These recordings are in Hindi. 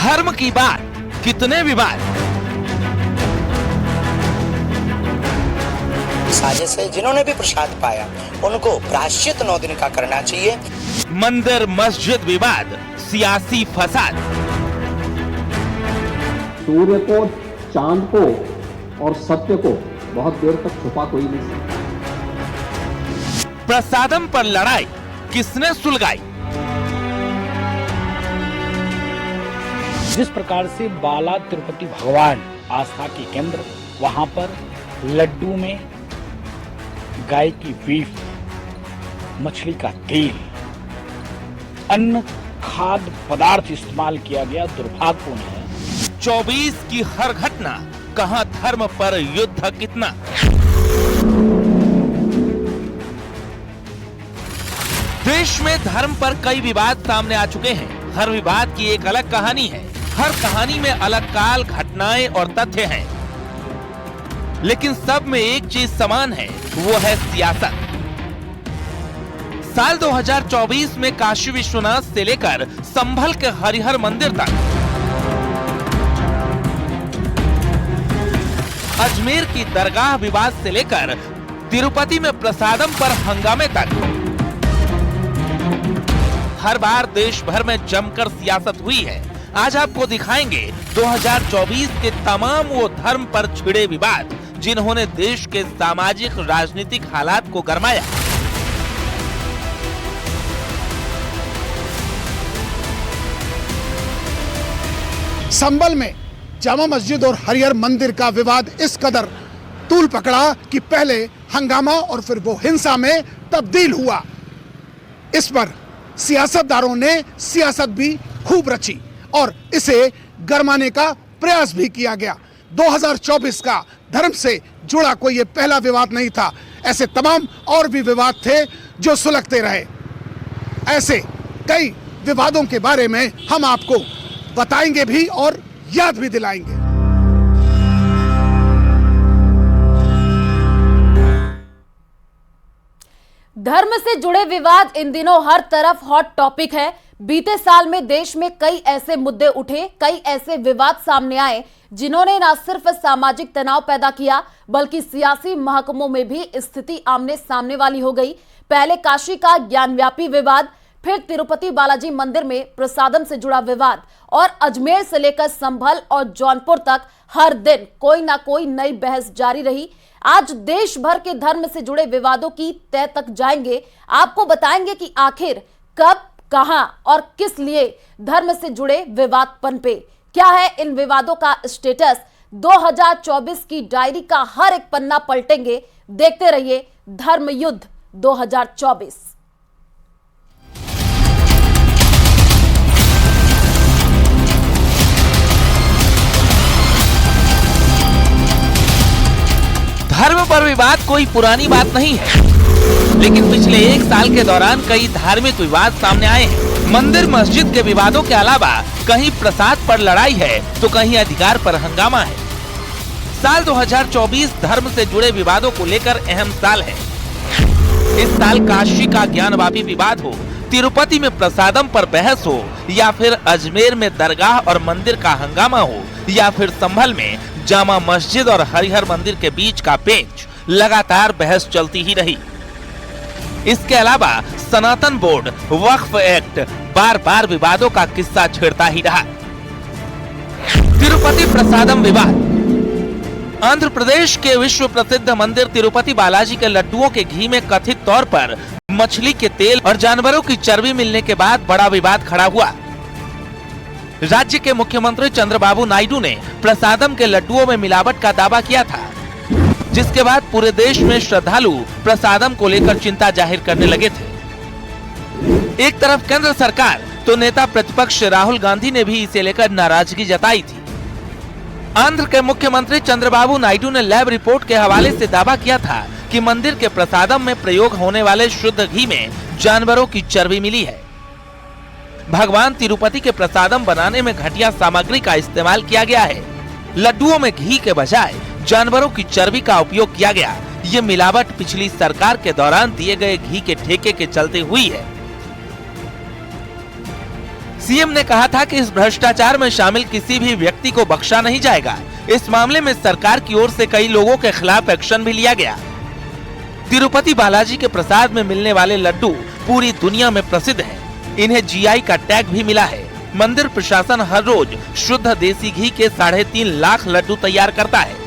धर्म की बात, कितने विवाद। साजिश है, जिन्होंने भी प्रसाद पाया उनको प्रायश्चित 9 दिन का करना चाहिए। मंदिर मस्जिद विवाद, सियासी फसाद। सूर्य को, चांद को और सत्य को बहुत देर तक छुपा कोई नहीं सकता। प्रसादम पर लड़ाई किसने सुलगाई? जिस प्रकार से बाला तिरुपति भगवान आस्था के केंद्र, वहां पर लड्डू में गाय की बीफ, मछली का तेल, अन्न खाद्य पदार्थ इस्तेमाल किया गया, दुर्भाग्यपूर्ण है। 24 की हर घटना, कहां धर्म पर युद्ध कितना। देश में धर्म पर कई विवाद सामने आ चुके हैं। हर विवाद की एक अलग कहानी है। हर कहानी में अलग काल, घटनाएं और तथ्य हैं, लेकिन सब में एक चीज समान है, वो है सियासत। साल 2024 में काशी विश्वनाथ से लेकर संभल के हरिहर मंदिर तक, अजमेर की दरगाह विवाद से लेकर तिरुपति में प्रसादम पर हंगामे तक, हर बार देश भर में जमकर सियासत हुई है। आज आपको दिखाएंगे 2024 के तमाम वो धर्म पर छिड़े विवाद जिन्होंने देश के सामाजिक राजनीतिक हालात को गरमाया। संभल में जामा मस्जिद और हरिहर मंदिर का विवाद इस कदर तूल पकड़ा कि पहले हंगामा और फिर वो हिंसा में तब्दील हुआ। इस पर सियासतदारों ने सियासत भी खूब रची और इसे गरमाने का प्रयास भी किया गया। 2024 का धर्म से जुड़ा कोई ये पहला विवाद नहीं था। ऐसे तमाम और भी विवाद थे जो सुलगते रहे। ऐसे कई विवादों के बारे में हम आपको बताएंगे भी और याद भी दिलाएंगे। धर्म से जुड़े विवाद इन दिनों हर तरफ हॉट टॉपिक है। बीते साल में देश में कई ऐसे मुद्दे उठे, कई ऐसे विवाद सामने आए जिन्होंने न सिर्फ सामाजिक तनाव पैदा किया बल्कि सियासी महकमों में भी स्थिति आमने सामने वाली हो गई। पहले काशी का ज्ञानव्यापी विवाद, फिर तिरुपति बालाजी मंदिर में प्रसादम से जुड़ा विवाद और अजमेर से लेकर संभल और जौनपुर तक हर दिन कोई ना कोई नई बहस जारी रही। आज देश भर के धर्म से जुड़े विवादों की तह तक जाएंगे। आपको बताएंगे कि आखिर कब, कहां और किस लिए धर्म से जुड़े विवाद पनपे, क्या है इन विवादों का स्टेटस। 2024 की डायरी का हर एक पन्ना पलटेंगे। देखते रहिए धर्म युद्ध 2024। धर्म पर विवाद कोई पुरानी बात नहीं है, लेकिन पिछले एक साल के दौरान कई धार्मिक विवाद सामने आए हैं। मंदिर मस्जिद के विवादों के अलावा कहीं प्रसाद पर लड़ाई है तो कहीं अधिकार पर हंगामा है। साल 2024 धर्म से जुड़े विवादों को लेकर अहम साल है। इस साल काशी का ज्ञानव्यापी विवाद हो, तिरुपति में प्रसादम पर बहस हो, या फिर अजमेर में दरगाह और मंदिर का हंगामा हो, या फिर संभल में जामा मस्जिद और हरिहर मंदिर के बीच का पेच, लगातार बहस चलती ही रही। इसके अलावा सनातन बोर्ड, वक्फ एक्ट बार बार विवादों का किस्सा छेड़ता ही रहा। तिरुपति प्रसादम विवाद। आंध्र प्रदेश के विश्व प्रसिद्ध मंदिर तिरुपति बालाजी के लड्डुओं के घी में कथित तौर पर मछली के तेल और जानवरों की चर्बी मिलने के बाद बड़ा विवाद खड़ा हुआ। राज्य के मुख्यमंत्री चंद्रबाबू नायडू ने प्रसादम के लड्डुओं में मिलावट का दावा किया था, जिसके बाद पूरे देश में श्रद्धालु प्रसादम को लेकर चिंता जाहिर करने लगे थे। एक तरफ केंद्र सरकार तो नेता प्रतिपक्ष राहुल गांधी ने भी इसे लेकर नाराजगी जताई थी। आंध्र के मुख्यमंत्री चंद्रबाबू नायडू ने लैब रिपोर्ट के हवाले से दावा किया था कि मंदिर के प्रसादम में प्रयोग होने वाले शुद्ध घी में जानवरों की चर्बी मिली है। भगवान तिरुपति के प्रसादम बनाने में घटिया सामग्री का इस्तेमाल किया गया है। लड्डुओं में घी के बजाय जानवरों की चर्बी का उपयोग किया गया। ये मिलावट पिछली सरकार के दौरान दिए गए घी के ठेके के चलते हुई है। सीएम ने कहा था कि इस भ्रष्टाचार में शामिल किसी भी व्यक्ति को बख्शा नहीं जाएगा। इस मामले में सरकार की ओर से कई लोगों के खिलाफ एक्शन भी लिया गया। तिरुपति बालाजी के प्रसाद में मिलने वाले लड्डू पूरी दुनिया में प्रसिद्ध हैं। इन्हें जीआई का टैग भी मिला है। मंदिर प्रशासन हर रोज शुद्ध देसी घी के 3.5 लाख लड्डू तैयार करता है।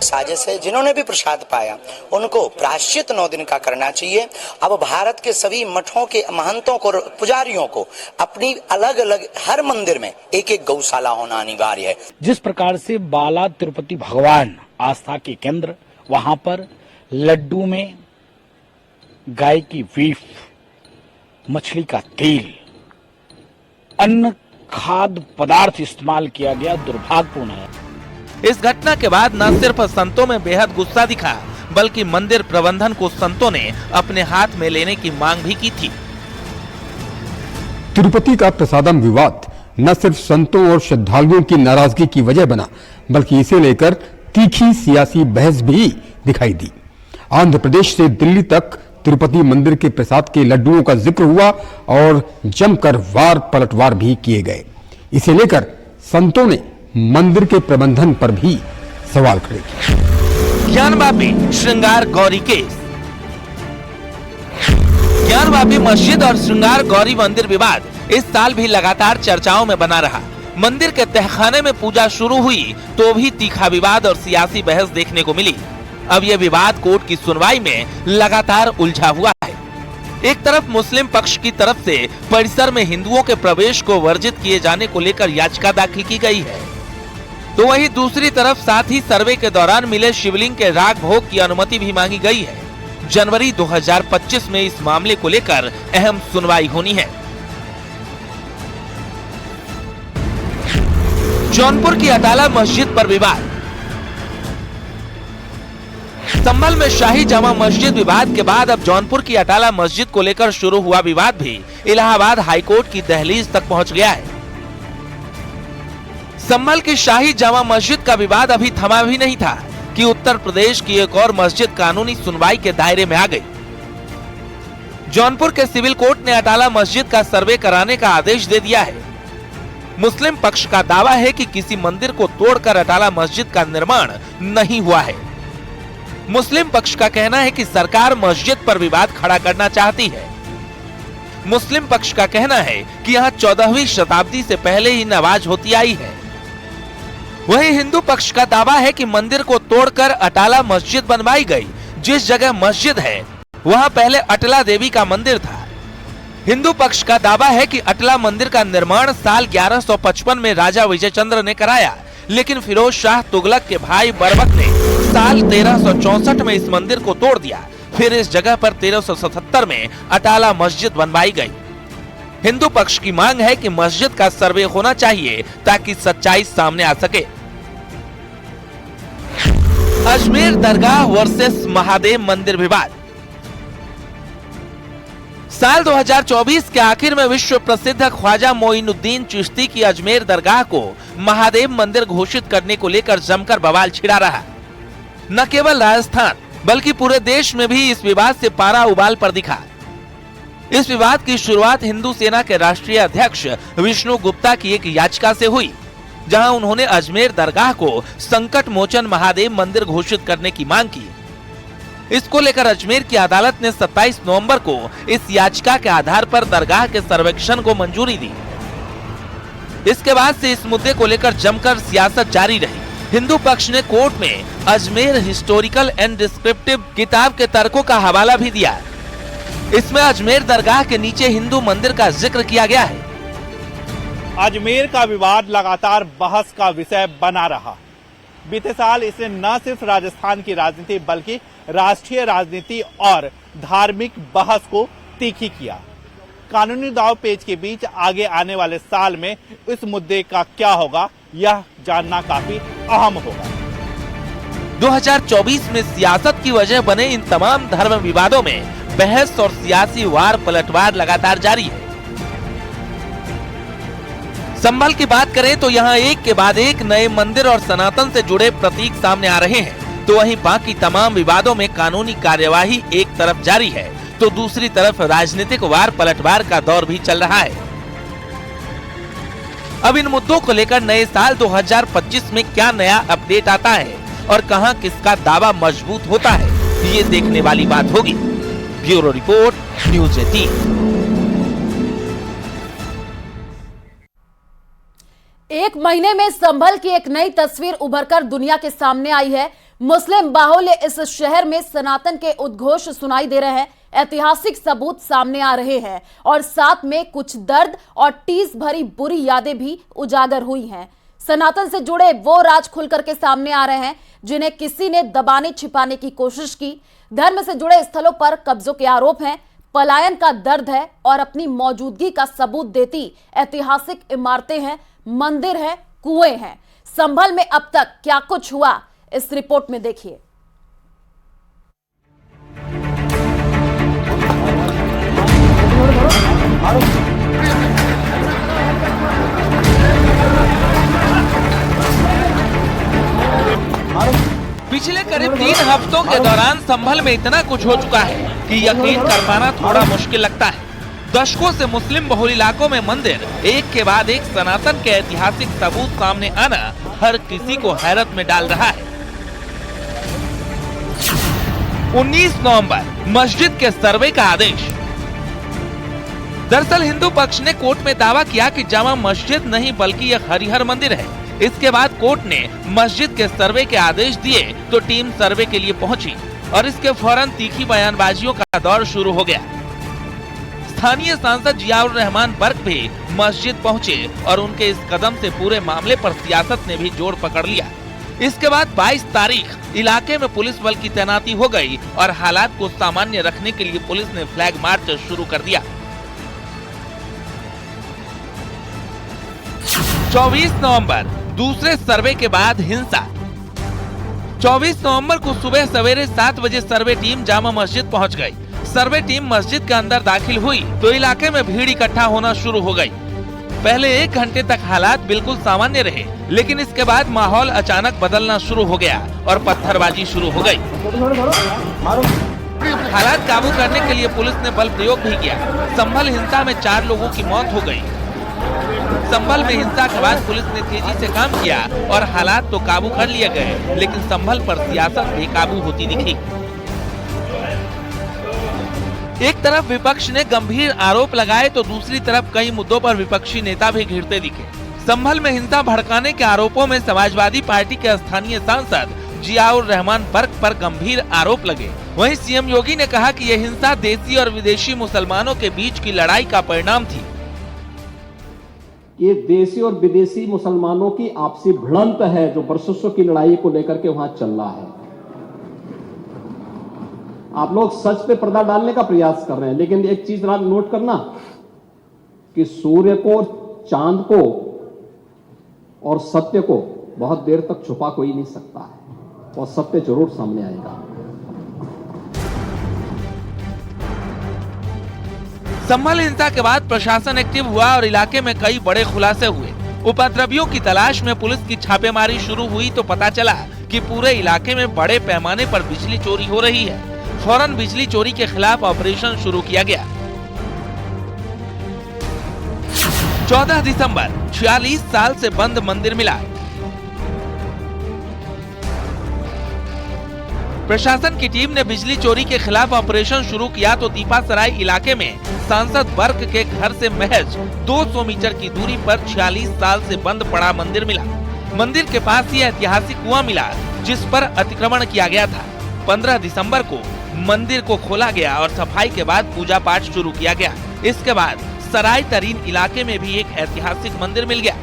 साजिश है। जिन्होंने भी प्रसाद पाया उनको प्रायश्चित 9 दिन का करना चाहिए। अब भारत के सभी मठों के महंतों को, पुजारियों को अपनी अलग अलग हर मंदिर में एक एक गौशाला होना अनिवार्य है। जिस प्रकार से बाला तिरुपति भगवान आस्था के केंद्र, वहां पर लड्डू में गाय की बीफ, मछली का तेल, अन्य खाद्य पदार्थ इस्तेमाल किया गया, दुर्भाग्यपूर्ण है। इस घटना के बाद न सिर्फ संतों में बेहद गुस्सा दिखा, बल्कि मंदिर प्रबंधन को संतों ने अपने हाथ में लेने की मांग भी की थी। तिरुपति का प्रसादम विवाद न सिर्फ संतों और श्रद्धालुओं की नाराजगी की वजह बना, बल्कि इसे लेकर तीखी सियासी बहस भी दिखाई दी। आंध्र प्रदेश से दिल्ली तक तिरुपति मंदिर के प्रसाद के लड्डुओं का जिक्र हुआ और जमकर वार पलटवार भी किए गए। इसे लेकर संतों ने मंदिर के प्रबंधन पर भी सवाल खड़े किए। ज्ञानवापी श्रृंगार गौरी केस। ज्ञानवापी मस्जिद और श्रृंगार गौरी मंदिर विवाद इस साल भी लगातार चर्चाओं में बना रहा। मंदिर के तहखाने में पूजा शुरू हुई तो भी तीखा विवाद और सियासी बहस देखने को मिली। अब यह विवाद कोर्ट की सुनवाई में लगातार उलझा हुआ है। एक तरफ मुस्लिम पक्ष की तरफ से परिसर में हिंदुओं के प्रवेश को वर्जित किए जाने को लेकर याचिका दाखिल की गई है, तो वहीं दूसरी तरफ साथ ही सर्वे के दौरान मिले शिवलिंग के राग भोग की अनुमति भी मांगी गई है। जनवरी 2025 में इस मामले को लेकर अहम सुनवाई होनी है। जौनपुर की अटाला मस्जिद पर विवाद। संभल में शाही जामा मस्जिद विवाद के बाद अब जौनपुर की अटाला मस्जिद को लेकर शुरू हुआ विवाद भी इलाहाबाद हाईकोर्ट की दहलीज तक पहुंच गया है। संभल की शाही जामा मस्जिद का विवाद अभी थमा भी नहीं था कि उत्तर प्रदेश की एक और मस्जिद कानूनी सुनवाई के दायरे में आ गई। जौनपुर के सिविल कोर्ट ने अटाला मस्जिद का सर्वे कराने का आदेश दे दिया है। मुस्लिम पक्ष का दावा है कि किसी मंदिर को तोड़कर अटाला मस्जिद का निर्माण नहीं हुआ है। मुस्लिम पक्ष का कहना है कि सरकार मस्जिद पर विवाद खड़ा करना चाहती है। मुस्लिम पक्ष का कहना है कि यहाँ 14वीं शताब्दी से पहले ही नमाज होती आई है। वहीं हिंदू पक्ष का दावा है कि मंदिर को तोड़कर अटाला मस्जिद बनवाई गई। जिस जगह मस्जिद है वहां पहले अटला देवी का मंदिर था। हिंदू पक्ष का दावा है कि अटला मंदिर का निर्माण साल 1155 में राजा विजयचंद्र ने कराया, लेकिन फिरोज शाह तुगलक के भाई बरबक ने साल 1364 में इस मंदिर को तोड़ दिया। फिर इस जगह पर 1377 में अटाला मस्जिद बनवाई गई। हिंदू पक्ष की मांग है कि मस्जिद का सर्वे होना चाहिए ताकि सच्चाई सामने आ सके। अजमेर दरगाह वर्सेस महादेव मंदिर विवाद। साल 2024 के आखिर में विश्व प्रसिद्ध ख्वाजा मोइनुद्दीन चिश्ती की अजमेर दरगाह को महादेव मंदिर घोषित करने को लेकर जमकर बवाल छिड़ा रहा। न केवल राजस्थान बल्कि पूरे देश में भी इस विवाद से पारा उबाल पर दिखा। इस विवाद की शुरुआत हिंदू सेना के राष्ट्रीय अध्यक्ष विष्णु गुप्ता की एक याचिका से हुई, जहां उन्होंने अजमेर दरगाह को संकट मोचन महादेव मंदिर घोषित करने की मांग की। इसको लेकर अजमेर की अदालत ने 27 नवंबर को इस याचिका के आधार पर दरगाह के सर्वेक्षण को मंजूरी दी। इसके बाद से इस मुद्दे को लेकर जमकर सियासत जारी रही। हिंदू पक्ष ने कोर्ट में अजमेर हिस्टोरिकल एंड डिस्क्रिप्टिव किताब के तर्कों का हवाला भी दिया। इसमें अजमेर दरगाह के नीचे हिंदू मंदिर का जिक्र किया गया है। अजमेर का विवाद लगातार बहस का विषय बना रहा। बीते साल इसने न सिर्फ राजस्थान की राजनीति बल्कि राष्ट्रीय राजनीति और धार्मिक बहस को तीखी किया। कानूनी दाव पेच के बीच आगे आने वाले साल में इस मुद्दे का क्या होगा, यह जानना काफी अहम होगा। 2024 में सियासत की वजह बने इन तमाम धर्म विवादों में बहस और सियासी वार पलटवार लगातार जारी है। संभल की बात करें तो यहाँ एक के बाद एक नए मंदिर और सनातन से जुड़े प्रतीक सामने आ रहे हैं, तो वहीं बाकी तमाम विवादों में कानूनी कार्यवाही एक तरफ जारी है तो दूसरी तरफ राजनीतिक वार पलटवार का दौर भी चल रहा है। अब इन मुद्दों को लेकर नए साल 2025 में क्या नया अपडेट आता है और कहां किसका दावा मजबूत होता है, ये देखने वाली बात होगी। Bureau report, news 18। एक महीने में संभल की एक नई तस्वीर उभरकर दुनिया के सामने आई है। मुस्लिम बाहुल्य इस शहर में सनातन के उद्घोष सुनाई दे रहे हैं, ऐतिहासिक सबूत सामने आ रहे हैं और साथ में कुछ दर्द और टीस भरी बुरी यादें भी उजागर हुई हैं। सनातन से जुड़े वो राज खुलकर के सामने आ रहे हैं जिन्हें किसी ने दबाने छिपाने की कोशिश की। धर्म से जुड़े स्थलों पर कब्जों के आरोप हैं, पलायन का दर्द है और अपनी मौजूदगी का सबूत देती ऐतिहासिक इमारतें हैं, मंदिर है, कुएं हैं। संभल में अब तक क्या कुछ हुआ, इस रिपोर्ट में देखिए। पिछले करीब 3 हफ्तों के दौरान संभल में इतना कुछ हो चुका है कि यकीन कर पाना थोड़ा मुश्किल लगता है। दशकों से मुस्लिम बहुल इलाकों में मंदिर एक के बाद एक सनातन के ऐतिहासिक सबूत सामने आना हर किसी को हैरत में डाल रहा है। 19 नवंबर मस्जिद के सर्वे का आदेश। दरअसल हिंदू पक्ष ने कोर्ट में दावा किया कि जामा मस्जिद नहीं बल्कि यह हरिहर मंदिर है। इसके बाद कोर्ट ने मस्जिद के सर्वे के आदेश दिए तो टीम सर्वे के लिए पहुंची और इसके फौरन तीखी बयानबाजियों का दौर शुरू हो गया। स्थानीय सांसद जियाउर रहमान बर्क भी मस्जिद पहुंचे और उनके इस कदम से पूरे मामले पर सियासत ने भी जोर पकड़ लिया। इसके बाद 22 तारीख इलाके में पुलिस बल की तैनाती हो गई और हालात को सामान्य रखने के लिए पुलिस ने फ्लैग मार्च शुरू कर दिया। 24 नवंबर दूसरे सर्वे के बाद हिंसा। 24 नवंबर को सुबह सवेरे 7 बजे सर्वे टीम जामा मस्जिद पहुंच गई। सर्वे टीम मस्जिद के अंदर दाखिल हुई तो इलाके में भीड़ इकट्ठा होना शुरू हो गई। पहले 1 घंटे तक हालात बिल्कुल सामान्य रहे, लेकिन इसके बाद माहौल अचानक बदलना शुरू हो गया और पत्थरबाजी शुरू हो गई। हालात काबू करने के लिए पुलिस ने बल प्रयोग भी किया। संभल हिंसा में 4 लोगों की मौत हो गई। संभल में हिंसा के बाद पुलिस ने तेजी से काम किया और हालात तो काबू कर लिए गए, लेकिन संभल पर सियासत बेकाबू होती दिखी। एक तरफ विपक्ष ने गंभीर आरोप लगाए तो दूसरी तरफ कई मुद्दों पर विपक्षी नेता भी घिरते दिखे। संभल में हिंसा भड़काने के आरोपों में समाजवादी पार्टी के स्थानीय सांसद जियाउर रहमान बर्क पर गंभीर आरोप लगे। वहीं सीएम योगी ने कहा कि यह हिंसा देसी और विदेशी मुसलमानों के बीच की लड़ाई का परिणाम थी। ये देसी और विदेशी मुसलमानों की आपसी भिड़ंत है जो वर्षों की लड़ाई को लेकर के वहां चल रहा है। आप लोग सच पे पर्दा डालने का प्रयास कर रहे हैं, लेकिन एक चीज नोट करना कि सूर्य को, चांद को और सत्य को बहुत देर तक छुपा कोई नहीं सकता है और सत्य जरूर सामने आएगा। संभल हिंसा के बाद प्रशासन एक्टिव हुआ और इलाके में कई बड़े खुलासे हुए। उपद्रवियों की तलाश में पुलिस की छापेमारी शुरू हुई तो पता चला कि पूरे इलाके में बड़े पैमाने पर बिजली चोरी हो रही है। फौरन बिजली चोरी के खिलाफ ऑपरेशन शुरू किया गया। 14 दिसंबर 46 साल से बंद मंदिर मिला। प्रशासन की टीम ने बिजली चोरी के खिलाफ ऑपरेशन शुरू किया तो दीपासराय इलाके में सांसद वर्ग के घर से महज 200 मीटर की दूरी पर 46 साल से बंद पड़ा मंदिर मिला। मंदिर के पास ही ऐतिहासिक कुआं मिला जिस पर अतिक्रमण किया गया था। 15 दिसंबर को मंदिर को खोला गया और सफाई के बाद पूजा पाठ शुरू किया गया। इसके बाद सराय तरीन इलाके में भी एक ऐतिहासिक मंदिर मिल गया।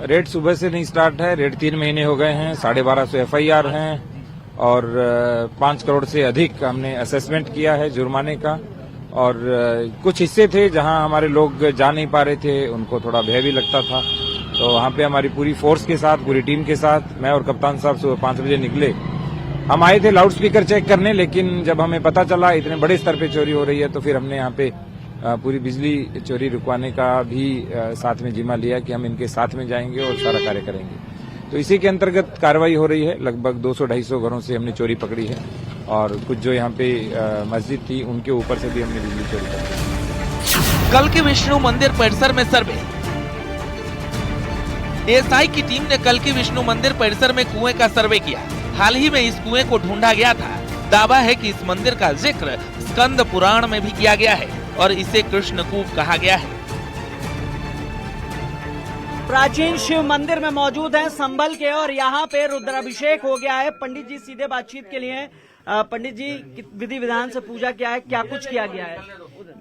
रेड सुबह से नहीं स्टार्ट है, रेड 3 महीने हो गए हैं, 1250 FIR हैं और 5 करोड़ से अधिक हमने असेसमेंट किया है जुर्माने का। और कुछ हिस्से थे जहां हमारे लोग जा नहीं पा रहे थे, उनको थोड़ा भय भी लगता था, तो वहां पे हमारी पूरी फोर्स के साथ, पूरी टीम के साथ, मैं और कप्तान साहब सुबह 5 बजे निकले। हम आए थे लाउड स्पीकर चेक करने, लेकिन जब हमें पता चला इतने बड़े स्तर पे चोरी हो रही है तो फिर हमने यहाँ पे पूरी बिजली चोरी रुकवाने का भी साथ में जिम्मा लिया कि हम इनके साथ में जाएंगे और सारा कार्य करेंगे। तो इसी के अंतर्गत कार्रवाई हो रही है। लगभग 200-250 घरों से हमने चोरी पकड़ी है और कुछ जो यहाँ पे मस्जिद थी उनके ऊपर से भी हमने बिजली चोरी पकड़ी। कल के विष्णु मंदिर परिसर में सर्वे। एएसआई की टीम ने कल के विष्णु मंदिर परिसर में कुएं का सर्वे किया। हाल ही में इस कुएं को ढूंढा गया था। दावा है कि इस मंदिर का जिक्र स्कंद पुराण में भी किया गया है और इसे कृष्णकूप कहा गया है। प्राचीन शिव मंदिर में मौजूद हैं संभल के, और यहाँ पे रुद्राभिषेक हो गया है। पंडित जी सीधे बातचीत के लिए। पंडित जी, विधि विधान से पूजा क्या है, क्या कुछ किया गया है?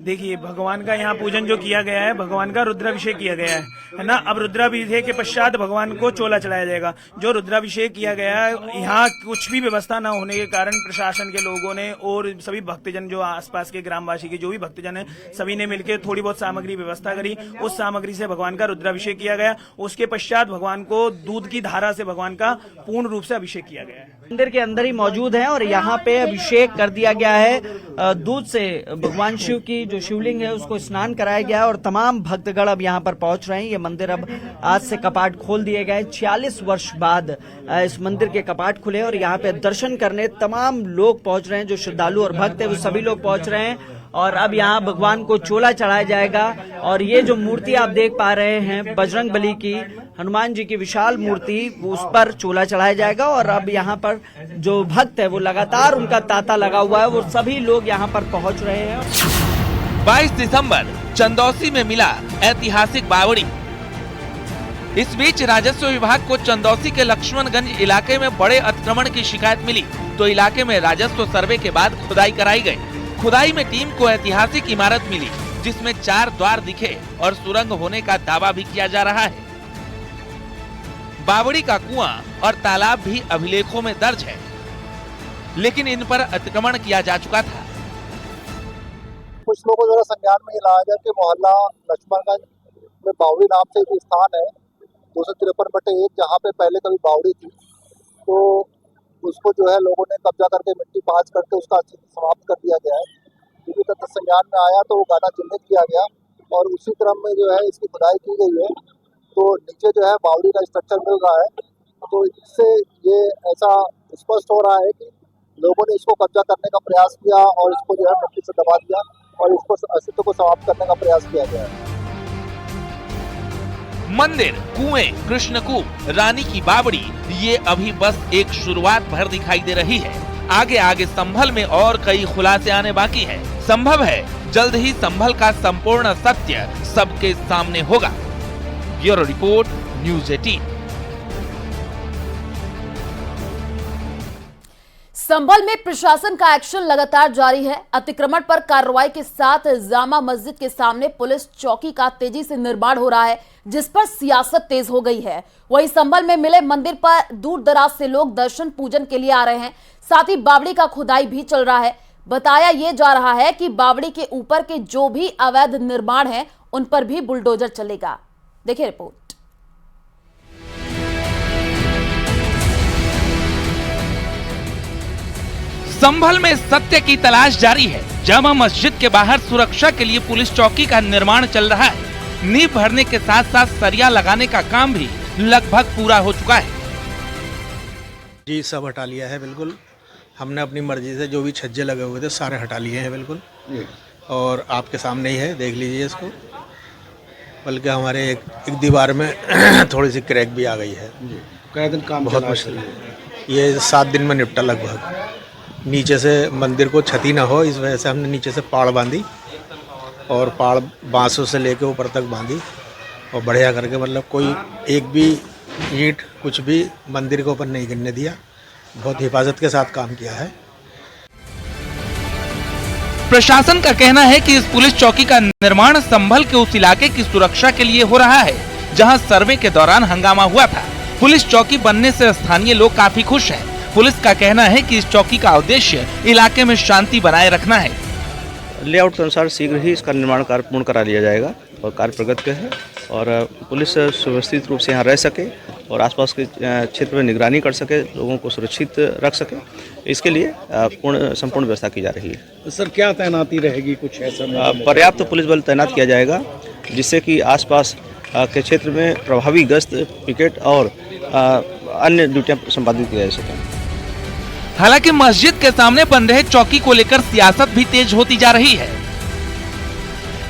देखिए, भगवान का यहाँ पूजन जो किया गया है, भगवान का रुद्राभिषेक किया गया है ना। अब रुद्राभिषेक के पश्चात भगवान को चोला चढ़ाया जाएगा। जो रुद्राभिषेक किया गया है, यहाँ कुछ भी व्यवस्था न होने के कारण प्रशासन के लोगों ने और सभी भक्तजन, जो आसपास के ग्रामवासी के जो भी भक्तजन है, सभी ने मिलकर थोड़ी बहुत सामग्री व्यवस्था करी। उस सामग्री से भगवान का रुद्राभिषेक किया गया। उसके पश्चात भगवान को दूध की धारा से भगवान का पूर्ण रूप से अभिषेक किया गया है। मंदिर के अंदर ही मौजूद है और यहाँ पे अभिषेक कर दिया गया है दूध से। भगवान शिव की जो शिवलिंग है उसको स्नान कराया गया है और तमाम भक्तगण अब यहाँ पर पहुंच रहे हैं। ये मंदिर अब आज से कपाट खोल दिए गए। 46 वर्ष बाद इस मंदिर के कपाट खुले और यहाँ पे दर्शन करने तमाम लोग पहुंच रहे हैं। जो श्रद्धालु और भक्त है वो सभी लोग पहुंच रहे हैं और अब यहाँ भगवान को चोला चढ़ाया जाएगा। और ये जो मूर्ति आप देख पा रहे हैं बजरंगबली की, हनुमान जी की विशाल मूर्ति, उस पर चोला चढ़ाया जाएगा। और अब यहाँ पर जो भक्त है वो लगातार उनका तांता लगा हुआ है, वो सभी लोग यहाँ पर पहुंच रहे हैं। 22 दिसंबर चंदौसी में मिला ऐतिहासिक बावड़ी। इस बीच राजस्व विभाग को चंदौसी के लक्ष्मणगंज इलाके में बड़े अतिक्रमण की शिकायत मिली, तो इलाके में राजस्व सर्वे के बाद खुदाई कराई गई। खुदाई में टीम को ऐतिहासिक इमारत मिली जिसमें 4 द्वार दिखे और सुरंग होने का दावा भी किया जा रहा है। बावड़ी का कुआं और तालाब भी अभिलेखों में दर्ज है, लेकिन इन पर अतिक्रमण किया जा चुका था। कुछ लोगों द्वारा संज्ञान में ये लाया गया कि मोहल्ला लक्ष्मणगंज में बावड़ी नाम से एक स्थान है 253/1, जहाँ पे पहले कभी बावड़ी थी, तो उसको जो है लोगों ने कब्जा करके मिट्टी पाँच करके उसका समाप्त कर दिया गया है। क्योंकि तथ्य संज्ञान में आया तो वो गाना चिन्हित किया गया और उसी क्रम में जो है इसकी खुदाई की गई है। तो नीचे जो है बावड़ी का स्ट्रक्चर मिल रहा है। तो इससे ये ऐसा स्पष्ट हो रहा है कि लोगों ने इसको कब्जा करने का प्रयास किया और इसको जो है मिट्टी से दबा दिया और इसको अस्तित्व को समाप्त करने का प्रयास किया गया है। मंदिर, कुएं, कृष्णकूप, रानी की बावड़ी, ये अभी बस एक शुरुआत भर दिखाई दे रही है। आगे आगे संभल में और कई खुलासे आने बाकी है। संभव है जल्द ही संभल का संपूर्ण सत्य सबके सामने होगा। Bureau report, news 18। संभल में प्रशासन का एक्शन लगातार जारी है। अतिक्रमण पर कार्रवाई के साथ जामा मस्जिद के सामने पुलिस चौकी का तेजी से निर्माण हो रहा है, जिस पर सियासत तेज हो गई है। वहीं संभल में मिले मंदिर पर दूर दराज से लोग दर्शन पूजन के लिए आ रहे हैं। साथ ही बावड़ी का खुदाई भी चल रहा है। बताया यह जा रहा है कि बावड़ी के ऊपर के जो भी अवैध निर्माण है उन पर भी बुलडोजर चलेगा। देखिए रिपोर्ट। संभल में सत्य की तलाश जारी है। जामा मस्जिद के बाहर सुरक्षा के लिए पुलिस चौकी का निर्माण चल रहा है। नींव भरने के साथ साथ सरिया लगाने का काम भी लगभग पूरा हो चुका है। जी सब हटा लिया है बिल्कुल। हमने अपनी मर्जी से जो भी छज्जे लगे हुए थे सारे हटा लिए हैं बिल्कुल। और आपके सामने ही है, देख लीजिए इसको। बल्कि हमारे एक दीवार में थोड़ी सी क्रैक भी आ गई है। कई दिन काम बहुत मुश्किल है। ये 7 दिन में निपटा लगभग। नीचे से मंदिर को क्षति ना हो इस वजह से हमने नीचे से पाड़ बांधी और पाड़ बांसों से लेके ऊपर तक बांधी और बढ़िया करके, मतलब कोई एक भी ईंट कुछ भी मंदिर के ऊपर नहीं गिरने दिया। बहुत हिफाजत के साथ काम किया है। प्रशासन का कहना है कि इस पुलिस चौकी का निर्माण संभल के उस इलाके की सुरक्षा के लिए हो रहा है जहां सर्वे के दौरान हंगामा हुआ था। पुलिस चौकी बनने से स्थानीय लोग काफी खुश हैं। पुलिस का कहना है कि इस चौकी का उद्देश्य इलाके में शांति बनाए रखना है। लेआउट के अनुसार शीघ्र ही इसका निर्माण कार्य पूर्ण करा लिया जाएगा और कार्य प्रगति पे है और पुलिस सुव्यवस्थित रूप से यहाँ रह सके और आसपास के क्षेत्र में निगरानी कर सके, लोगों को सुरक्षित रख सके। इसके लिए संपूर्ण व्यवस्था की जा रही है। सर, क्या तैनाती रहेगी? कुछ ऐसा पर्याप्त पुलिस बल तैनात किया जाएगा जिससे कि आसपास के क्षेत्र में प्रभावी गश्त, पिकेट और अन्य ड्यूटियाँ संपादित की जा सकें। हालांकि मस्जिद के सामने बन रहे चौकी को लेकर सियासत भी तेज होती जा रही है।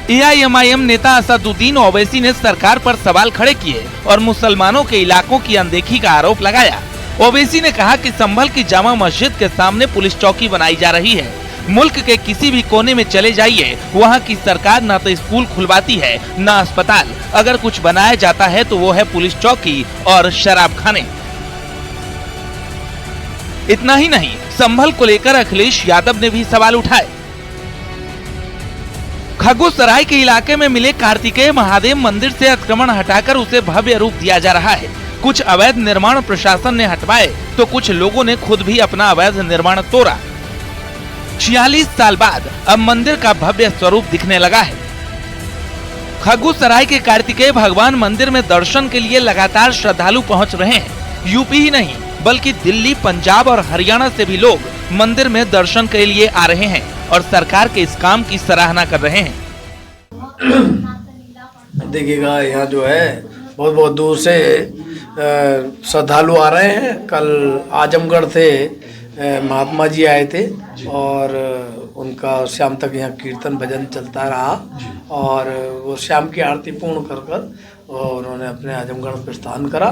AIMIM नेता असदुद्दीन ओवैसी ने सरकार पर सवाल खड़े किए और मुसलमानों के इलाकों की अनदेखी का आरोप लगाया। ओवैसी ने कहा कि संभल की जामा मस्जिद के सामने पुलिस चौकी बनाई जा रही है। मुल्क के किसी भी कोने में चले जाइए, वहाँ की सरकार न तो स्कूल खुलवाती है न अस्पताल। अगर कुछ बनाया जाता है तो वो है पुलिस चौकी और शराब खाने। इतना ही नहीं, संभल को लेकर अखिलेश यादव ने भी सवाल उठाए। खगुसराय के इलाके में मिले कार्तिकेय महादेव मंदिर से अतिक्रमण हटाकर उसे भव्य रूप दिया जा रहा है। कुछ अवैध निर्माण प्रशासन ने हटवाए तो कुछ लोगों ने खुद भी अपना अवैध निर्माण तोड़ा। 46 साल बाद अब मंदिर का भव्य स्वरूप दिखने लगा है। खगुसराय के कार्तिकेय भगवान मंदिर में दर्शन के लिए लगातार श्रद्धालु पहुंच रहे हैं। यूपी ही नहीं बल्कि दिल्ली, पंजाब और हरियाणा से भी लोग मंदिर में दर्शन के लिए आ रहे हैं और सरकार के इस काम की सराहना कर रहे हैं। देखिएगा, यहाँ जो है बहुत बहुत दूर से श्रद्धालु आ रहे हैं। कल आजमगढ़ से महात्मा जी आए थे और उनका शाम तक यहाँ कीर्तन भजन चलता रहा और वो शाम की आरती पूर्ण कर कर और उन्होंने अपने आजमगढ़ प्रस्थान करा।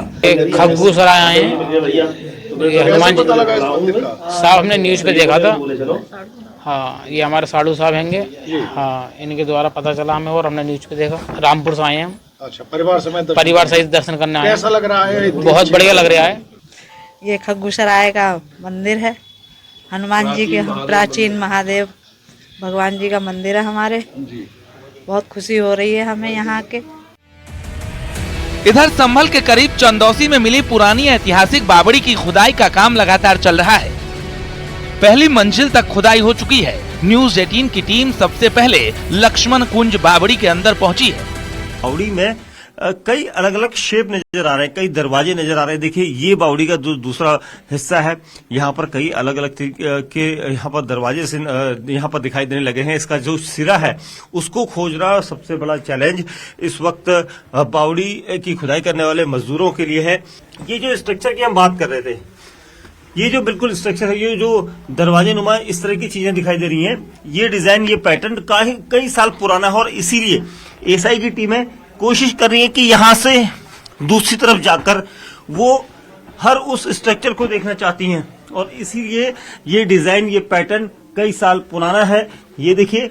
खगुसराय आए हैं, हनुमान जी साहब हमने न्यूज़ पे देखा था। हाँ, ये हमारे साधु साहब हैंगे। हाँ, इनके द्वारा पता चला हमें और हमने न्यूज़ पे देखा। रामपुर से आए हैं हम। अच्छा, परिवार सहित दर्शन करने आए। कैसा लग रहा है? बहुत बढ़िया लग रहा है। ये खगुसराय का मंदिर है, हनुमान जी के प्राचीन महादेव भगवान जी का मंदिर है हमारे। बहुत खुशी हो रही है हमें यहाँ के। इधर संभल के करीब चंदौसी में मिली पुरानी ऐतिहासिक बावड़ी की खुदाई का काम लगातार चल रहा है। पहली मंजिल तक खुदाई हो चुकी है। न्यूज़ 18 की टीम सबसे पहले लक्ष्मण कुंज बावड़ी के अंदर पहुंची है। बावड़ी में कई अलग अलग शेप नजर आ रहे हैं, कई दरवाजे नजर आ रहे हैं। देखिए, ये बावड़ी का दूसरा हिस्सा है। यहाँ पर कई अलग अलग के यहाँ पर दरवाजे से यहाँ पर दिखाई देने लगे हैं। इसका जो सिरा है उसको खोजना सबसे बड़ा चैलेंज इस वक्त बावड़ी की खुदाई करने वाले मजदूरों के लिए है। ये जो स्ट्रक्चर की हम बात कर रहे थे, ये जो बिल्कुल स्ट्रक्चर है, ये जो दरवाजे नुमा इस तरह की चीजें दिखाई दे रही हैं, ये डिजाइन, ये पैटर्न कई साल पुराना है और इसीलिए एसआई की टीमें कोशिश कर रही है कि यहां से दूसरी तरफ जाकर वो हर उस स्ट्रक्चर को देखना चाहती हैं और इसीलिए ये डिजाइन, ये पैटर्न कई साल पुराना है। ये देखिए,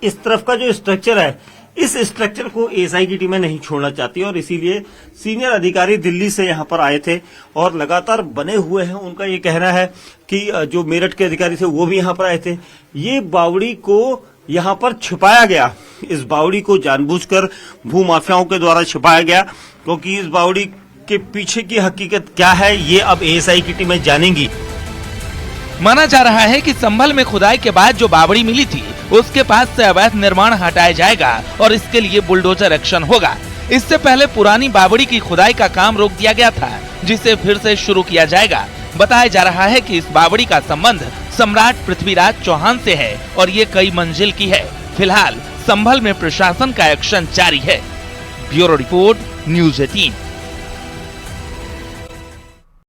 इस तरफ का जो स्ट्रक्चर है, इस स्ट्रक्चर को एसआई की टीमें नहीं छोड़ना चाहती और इसीलिए सीनियर अधिकारी दिल्ली से यहां पर आए थे और लगातार बने हुए हैं। उनका ये कहना है कि जो मेरठ के अधिकारी थे वो भी यहां पर आए थे। ये बावड़ी को यहां पर छिपाया गया, इस बावड़ी को जानबूझकर भूमाफियाओं के द्वारा छिपाया गया, क्योंकि इस बावड़ी के पीछे की हकीकत क्या है ये अब एएसआई की टीमें जानेंगी। माना जा रहा है कि संभल में खुदाई के बाद जो बावड़ी मिली थी उसके पास से अवैध निर्माण हटाया जाएगा और इसके लिए बुलडोजर एक्शन होगा। इससे पहले पुरानी बावड़ी की खुदाई का काम रोक दिया गया था, जिसे फिर से शुरू किया जाएगा। बताया जा रहा है कि इस बावड़ी का संबंध सम्राट पृथ्वीराज चौहान से है और ये कई मंजिल की है। फिलहाल संभल में प्रशासन का एक्शन जारी है। Bureau report, news 18।